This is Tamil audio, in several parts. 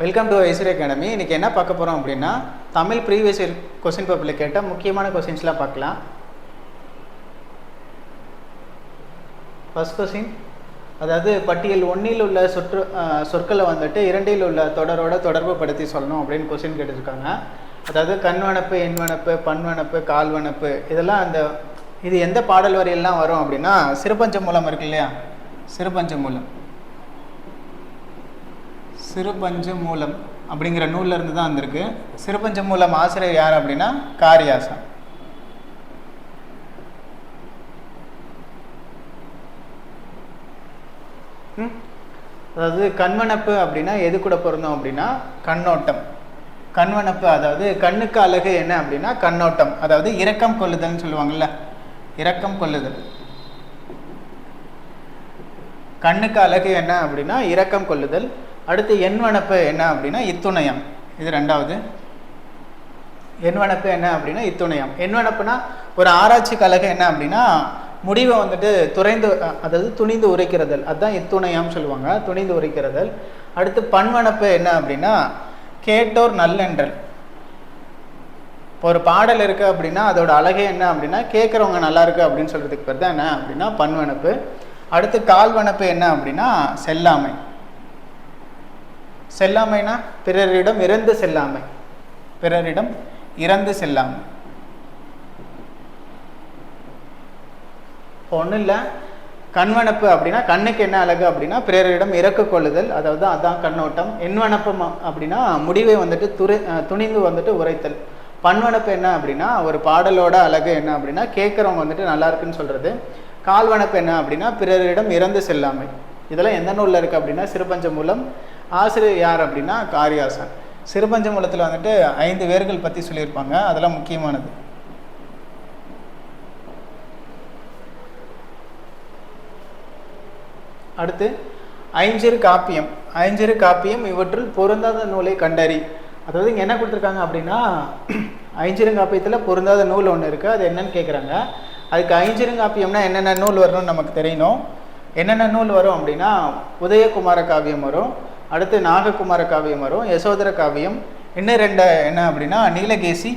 Welcome to Aishwarya academy. இன்றைக்கி என்ன பார்க்க போகிறோம் அப்படின்னா, தமிழ் ப்ரீவியஸ் இயர் கொஸ்டின் பேப்பரில் கேட்டால் முக்கியமான கொஸ்டின்ஸ்லாம் பார்க்கலாம். ஃபர்ஸ்ட் கொஸ்டின், அதாவது பட்டியல் 1இல் உள்ள சொற்களை வந்துட்டு 2இல் உள்ள தொடரோட தொடர்பு படுத்தி சொல்லணும் அப்படின்னு கொஸ்டின் கேட்டுருக்காங்க. அதாவது கண்வனப்பு, எண்வனப்பு, பண்வனப்பு, கால்வனப்பு, இதெல்லாம் இது எந்த பாடல் வரியெல்லாம் வரும் அப்படின்னா, சிறுபஞ்ச மூலம் இருக்கு இல்லையா, சிறுபஞ்ச மூலம் அப்படிங்கிற நூல்ல இருந்து தான் வந்திருக்கு. சிறுபஞ்ச மூலம் ஆசிரியர் யார் அப்படின்னா காரியாசன். அதாவது கண்வனப்பு அப்படின்னா எது கூட பொருந்தும் அப்படின்னா கண்ணோட்டம். கண்வனப்பு அதாவது கண்ணுக்கு அழகு என்ன அப்படின்னா கண்ணோட்டம், அதாவது இரக்கம் கொள்ளுதல்னு சொல்லுவாங்கல்ல, இரக்கம் கொள்ளுதல். கண்ணுக்கு அழகு என்ன அப்படின்னா இரக்கம் கொள்ளுதல். அடுத்து எண்வனப்பு என்ன அப்படின்னா இத்துணையம், இது ரெண்டாவது. எண்வனப்பு என்ன அப்படின்னா இத்துணையம். எண்வனப்புனா ஒரு ஆராய்ச்சிக்கு அழகு என்ன அப்படின்னா முடிவை வந்துட்டு அதாவது துணிந்து உரைக்கிறதல், அதுதான் இத்துணையம் சொல்லுவாங்க, துணிந்து உரைக்கிறதல். அடுத்து பண்வனப்பு என்ன அப்படின்னா கேட்டோர் நல்லென்றல். இப்போ ஒரு பாடல் இருக்குது அப்படின்னா அதோட அழகே என்ன அப்படின்னா கேட்குறவங்க நல்லா இருக்கு அப்படின்னு சொல்கிறதுக்கு பேர் தான் என்ன அப்படின்னா பண்வனப்பு. அடுத்து கால்வனப்பு என்ன அப்படின்னா செல்லாமை. செல்லாமைனா பிறரிடம் இறந்து செல்லாமை, பிறரிடம் இறந்து செல்லாமை. ஒன்றும் இல்லை, கண்வனப்பு அப்படின்னா கண்ணுக்கு என்ன அழகு அப்படின்னா பிறரிடம் இறக்க கொள்ளுதல், அதாவது அதான் கண்ணோட்டம். எண்வனப்பு அப்படின்னா முடிவை வந்துட்டு துணிந்து வந்துட்டு உரைத்தல். பண்வனப்பு என்ன அப்படின்னா ஒரு பாடலோட அழகு என்ன அப்படின்னா கேட்குறவங்க வந்துட்டு நல்லா இருக்குன்னு சொல்கிறது. கால்வனப்பு என்ன அப்படின்னா பிறரிடம் இறந்து செல்லாமை. இதெல்லாம் எந்த நூலில் இருக்குது அப்படின்னா சிறுபஞ்ச மூலம். ஆசிரியர் யார் அப்படின்னா காரியாசன். சிறுபஞ்ச மூலத்தில் வந்துட்டு 5 வேர்கள் பற்றி சொல்லியிருப்பாங்க, அதெல்லாம் முக்கியமானது. அடுத்து ஐஞ்சிறு காப்பியம். ஐஞ்சிறு காப்பியம் இவற்றில் பொருந்தாத நூலை கண்டறி. அதாவது இங்கே என்ன கொடுத்துருக்காங்க அப்படின்னா ஐஞ்சிறுங்காப்பியத்தில் பொருந்தாத நூல் ஒன்று இருக்குது, அது என்னன்னு கேட்குறாங்க. அதுக்கு ஐஞ்சிறுங்காப்பியம்னா என்னென்ன நூல் வரணும்னு நமக்கு தெரியணும். என்னென்ன நூல் வரும் அப்படின்னா உதயகுமார காவியம் வரும், அடுத்து நாககுமார காவியம் வரும், யசோதர காவியம், இன்னும் 2 என்ன அப்படின்னா நீலகேசி,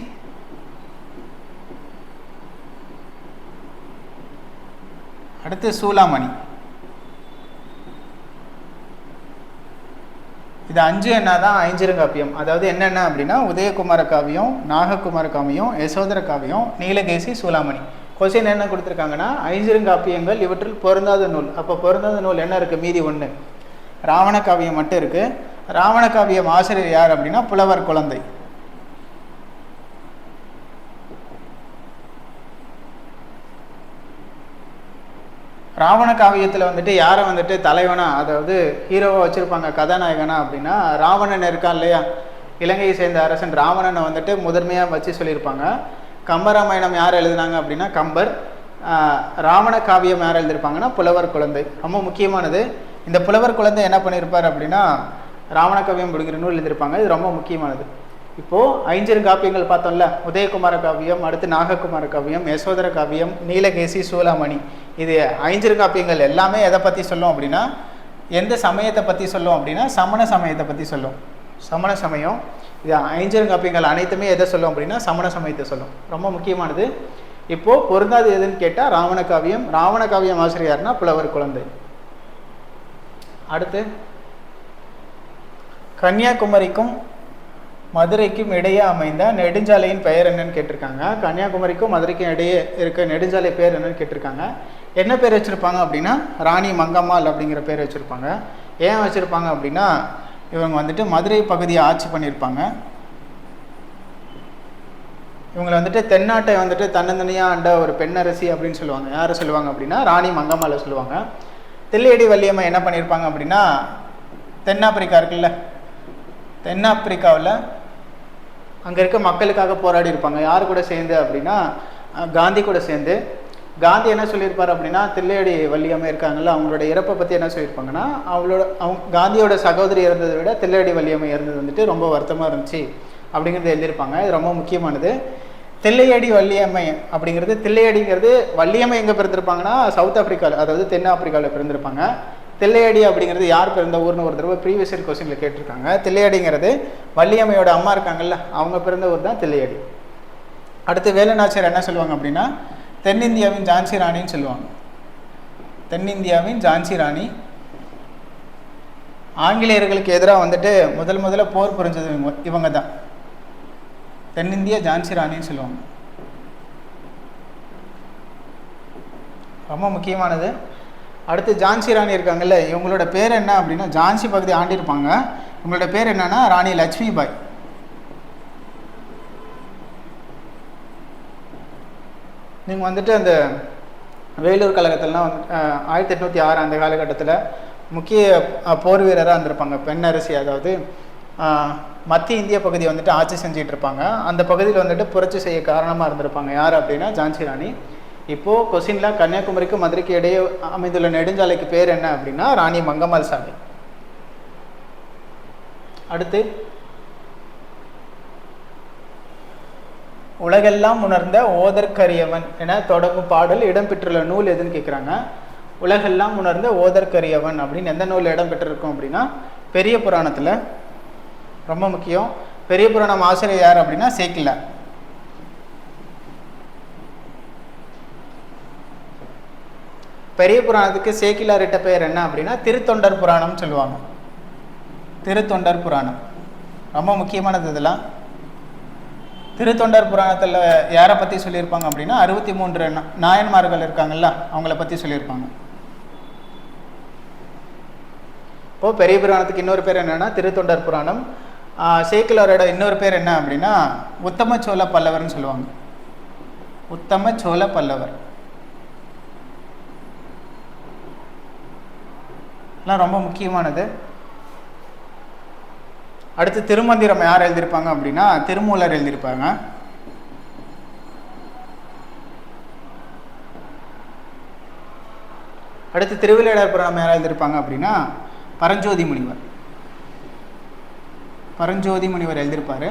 அடுத்து சூலாமணி. இது 5 என்னதான் ஐஞ்சிறுங்காப்பியம். அதாவது என்னென்ன அப்படின்னா உதயகுமார காவியம், நாககுமார காவியம், யசோதர காவியம், நீலகேசி, சூலாமணி. கொஸ்டின் என்ன கொடுத்துருக்காங்கன்னா ஐஞ்சிறுங்காப்பியங்கள் இவற்றில் பொருந்தாத நூல். அப்போ பொருந்தாத நூல் என்ன இருக்குது, மீதி 1 ராவண காவியம் மட்டும் இருக்குது. ராவண காவியம் ஆசிரியர் யார் அப்படின்னா புலவர் குழந்தை. ராவண காவியத்தில் வந்துட்டு யாரை வந்துட்டு தலைவனா அதாவது ஹீரோவாக வச்சுருப்பாங்க, கதாநாயகனா அப்படின்னா ராவணன் இருக்கான் இல்லையா, இலங்கையை சேர்ந்த அரசன் ராவணனை வந்துட்டு முதன்மையாக வச்சு சொல்லியிருப்பாங்க. கம்பராமாயணம் யார் எழுதினாங்க அப்படின்னா கம்பர். ராவண காவியம் யார் எழுதியிருப்பாங்கன்னா புலவர் குழந்தை. ரொம்ப முக்கியமானது. இந்த புலவர் குழந்தை என்ன பண்ணியிருப்பார் அப்படின்னா ராவண காவியம் அப்படிங்கிற நூல் எழுதியிருப்பாங்க, இது ரொம்ப முக்கியமானது. இப்போது ஐஞ்சிறுங்காப்பியங்கள் பார்த்தோம்ல, உதயகுமார காவியம், அடுத்து நாககுமார காவியம், யசோதர காவியம், நீலகேசி, சூலாமணி. இது ஐஞ்சிறுங்காப்பியங்கள் எல்லாமே எதை பற்றி சொல்லும் அப்படின்னா எந்த சமயத்தை பற்றி சொல்லும் அப்படின்னா சமண சமயத்தை பற்றி சொல்லும். சமண சமயம். இது ஐஞ்சிறுங்காப்பியங்கள் அனைத்துமே எதை சொல்லும் அப்படின்னா சமண சமயத்தை சொல்லும், ரொம்ப முக்கியமானது. இப்போது பொருந்தாது எதுன்னு கேட்டால் ராவண காவியம். ராவண காவியம் ஆசிரியர்னா புலவர் குழந்தை. அடுத்து கன்னியாகுமரிக்கும் மதுரைக்கும் இடையே அமைந்த நெடுஞ்சாலையின் பெயர் என்னன்னு கேட்டிருக்காங்க. கன்னியாகுமரிக்கும் மதுரைக்கும் இடையே இருக்க நெடுஞ்சாலை பேர் என்னன்னு கேட்டிருக்காங்க. என்ன பேர் வச்சுருப்பாங்க அப்படின்னா ராணி மங்கம்மாள் அப்படிங்கிற பேர் வச்சுருப்பாங்க. ஏன் வச்சுருப்பாங்க அப்படின்னா இவங்க வந்துட்டு மதுரை பகுதியை ஆட்சி பண்ணியிருப்பாங்க. இவங்களை வந்துட்டு தென்னாட்டை வந்துட்டு தன்னந்தனியாக ஆண்ட ஒரு பெண்ணரசி அப்படின்னு சொல்லுவாங்க. யாரை சொல்லுவாங்க அப்படின்னா ராணி மங்கம்மாளை சொல்லுவாங்க. தில்லையடி வள்ளியம்மை என்ன பண்ணியிருப்பாங்க அப்படின்னா தென்னாப்பிரிக்கா இருக்குல்ல, தென்னாப்பிரிக்காவில் அங்கே இருக்க மக்களுக்காக போராடி இருப்பாங்க. யார் கூட சேர்ந்து அப்படின்னா காந்தி கூட சேர்ந்து. காந்தி என்ன சொல்லியிருப்பார் அப்படின்னா தில்லையடி வள்ளியம்மை இருக்காங்கல்ல, அவங்களோட இறப்பை பற்றி என்ன சொல்லியிருப்பாங்கன்னா காந்தியோட சகோதரி இறந்ததை விட தில்லையடி வள்ளியம்மை இறந்தது வந்துட்டு ரொம்ப வருத்தமாக இருந்துச்சு அப்படிங்கிறது எழுதியிருப்பாங்க. இது ரொம்ப முக்கியமானது. தில்லையடி வள்ளியம்மை அப்படிங்கிறது, தில்லையடிங்கிறது வள்ளியம்மை எங்கே பிறந்திருப்பாங்கன்னா சவுத் ஆப்பிரிக்காவில், அதாவது தென்னாப்பிரிக்காவில் பிறந்திருப்பாங்க. தில்லையடி அப்படிங்கிறது யார் பிறந்த ஊர்னு ஒரு தடவை ப்ரீவியஸ் இயர் கொஸ்டினில் கேட்டிருக்காங்க. தில்லையடிங்கிறது வள்ளியம்மையோட அம்மா இருக்காங்கல்ல, அவங்க பிறந்த ஊர் தான் தில்லையடி. அடுத்து வேலுநாச்சியார் என்ன சொல்லுவாங்க அப்படின்னா தென்னிந்தியாவின் ஜான்சி ராணின்னு சொல்லுவாங்க. தென்னிந்தியாவின் ஜான்சி ராணி. ஆங்கிலேயர்களுக்கு எதிராக வந்துட்டு முதல்ல போர் புரிஞ்சது இவங்க தான். தென்னிந்திய ஜான்சி ராணின்னு சொல்லுவாங்க. ரொம்ப முக்கியமானது. அடுத்து ஜான்சி ராணி இருக்காங்கல்ல, இவங்களோட பேர் என்ன அப்படின்னா, ஜான்சி பகுதி ஆண்டிருப்பாங்க. இவங்களோட பேர் என்னன்னா ராணி லட்சுமி பாய். நீங்கள் வந்துட்டு அந்த வேலூர் கழகத்திலலாம் வந்து 1806 அந்த காலகட்டத்தில் முக்கிய போர் வீரராக இருந்திருப்பாங்க. பெண்ணரசி, அதாவது மத்திய இந்திய பகுதியை வந்துட்டு ஆட்சி செஞ்சிட்டு இருப்பாங்க. அந்த பகுதியில் வந்துட்டு புரட்சி செய்ய காரணமாக இருந்திருப்பாங்க. யார் அப்படின்னா ஜான்சி ராணி. இப்போது கொஸ்டினில் கன்னியாகுமரிக்கும் மதுரைக்கு இடையே அமைந்துள்ள நெடுஞ்சாலைக்கு பேர் என்ன அப்படின்னா ராணி மங்கம்மாள் சாலை. அடுத்து உலகெல்லாம் உணர்ந்த ஓதற்கரியவன் என தொடங்கும் பாடல் இடம்பெற்றுள்ள நூல் எதுன்னு கேட்குறாங்க. உலகெல்லாம் உணர்ந்த ஓதற்கரியவன் அப்படின்னு எந்த நூல் இடம்பெற்றிருக்கும் அப்படின்னா பெரிய புராணத்தில். ரொம்ப முக்கியம். பெரிய புராணம் ஆசிரியர் யார் அப்படின்னா சேக்கிலார். பெரிய புராணத்துக்கு சேக்கிலார் இட்ட பெயர் என்ன அப்படின்னா திருத்தொண்டர் புராணம்னு சொல்லுவாங்க. திருத்தொண்டர் புராணம் ரொம்ப முக்கியமானது. இதெல்லாம் திருத்தொண்டர் புராணத்தில் யாரை பற்றி சொல்லியிருப்பாங்க அப்படின்னா 63 நாயன்மார்கள் இருக்காங்கல்ல, அவங்கள பற்றி சொல்லியிருப்பாங்க. இப்போது பெரிய புராணத்துக்கு இன்னொரு பேர் என்னென்னா திருத்தொண்டர் புராணம். சேக்கிலாரோட இன்னொரு பேர் என்ன அப்படின்னா உத்தம சோழ பல்லவர்னு சொல்லுவாங்க. உத்தம சோழ பல்லவர் எல்லாம் ரொம்ப முக்கியமானது. அடுத்து திருமந்திரம் யார் எழுதியிருப்பாங்க அப்படின்னா திருமூலர் எழுதியிருப்பாங்க. அடுத்து திருவிளையாடற் புராணம் யார் எழுதியிருப்பாங்க அப்படின்னா பரஞ்சோதி முனிவர். பரஞ்சோதி முனிவர் எழுதியிருப்பாரு.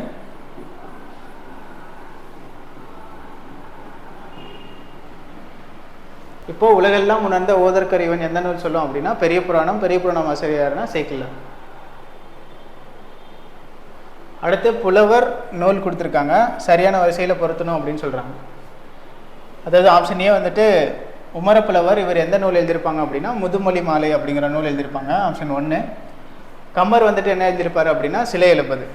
இப்போ உலகெல்லாம் உணர்ந்த ஓதற்கரியவன் எந்த நூல் சொல்லும் அப்படின்னா பெரிய புராணம். பெரிய புராணம் ஆசிரியர்னா சேக்கிலார். அடுத்து புலவர் நூல் கொடுத்துருக்காங்க, சரியான வரிசையில் பொருத்தணும் அப்படின்னு சொல்கிறாங்க. அதாவது ஆப்ஷன் ஏ வந்துட்டு உமரப்புலவர். இவர் எந்த நூல் எழுதியிருப்பாங்க அப்படின்னா முதுமொழி மாலை அப்படிங்கிற நூல் எழுதியிருப்பாங்க. ஆப்ஷன் 1. கம்பர் வந்துட்டு என்ன எழுதியிருப்பார் அப்படின்னா சிலை எழுப்பது.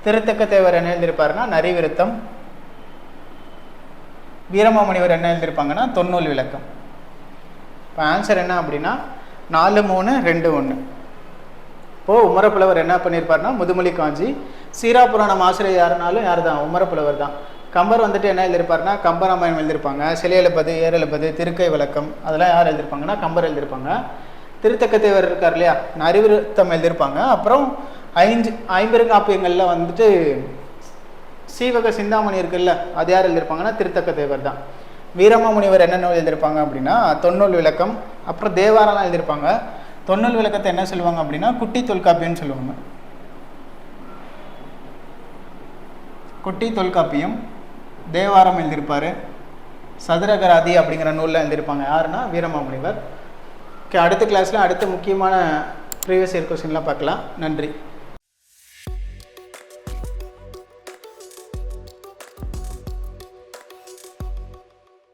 திருத்தக்க தேவர் என்ன எழுதியிருப்பாருன்னா நரிவிருத்தம். வீரமாமுனிவர் என்ன எழுதியிருப்பாங்கன்னா தொன்னூல் விளக்கம். இப்போ ஆன்சர் என்ன அப்படின்னா 4, 3, 2, 1. இப்போது உமரப்புலவர் என்ன பண்ணியிருப்பாருன்னா முதுமொழி காஞ்சி. சீரா புராணம் ஆசிரியர் யாருனாலும் யார் தான்? உமரப்புலவர் தான். கம்பர் வந்துட்டு என்ன எழுதியிருப்பாருன்னா கம்பராமாயணம் எழுதியிருப்பாங்க. சிலை எழுப்பது, ஏர் எழுப்பது, திருக்கை விளக்கம், அதெல்லாம் யார் எழுதியிருப்பாங்கன்னா கம்பர் எழுதியிருப்பாங்க. திருத்தக்கத்தேவர் இருக்கார் இல்லையா, நரிவிருத்தம் எழுதியிருப்பாங்க. அப்புறம் 5 ஐம்பெருங்காப்பியங்களில் வந்துட்டு சீவக சிந்தாமணி இருக்குல்ல, அது யார் எழுதியிருப்பாங்கன்னா திருத்தக்கத்தேவர் தான். வீரமாமுனிவர் என்ன நூல் எழுதியிருப்பாங்க அப்படின்னா தொன்னூல் விளக்கம். அப்புறம் தேவாரம்லாம் எழுதியிருப்பாங்க. தொன்னூல் விளக்கத்தை என்ன சொல்லுவாங்க அப்படின்னா குட்டி தொல்காப்பியம்னு சொல்லுவாங்க. குட்டி தொல்காப்பியம். தேவாரம் எழுதியிருப்பார். சதுரகராதி அப்படிங்கிற நூலில் எழுதியிருப்பாங்க. யாருன்னா வீரமாமுனிவர். ஓகே, அடுத்த கிளாஸில் அடுத்த முக்கியமான ப்ரீவியஸ் இயர் கொஸ்டின்லாம் பார்க்கலாம். நன்றி.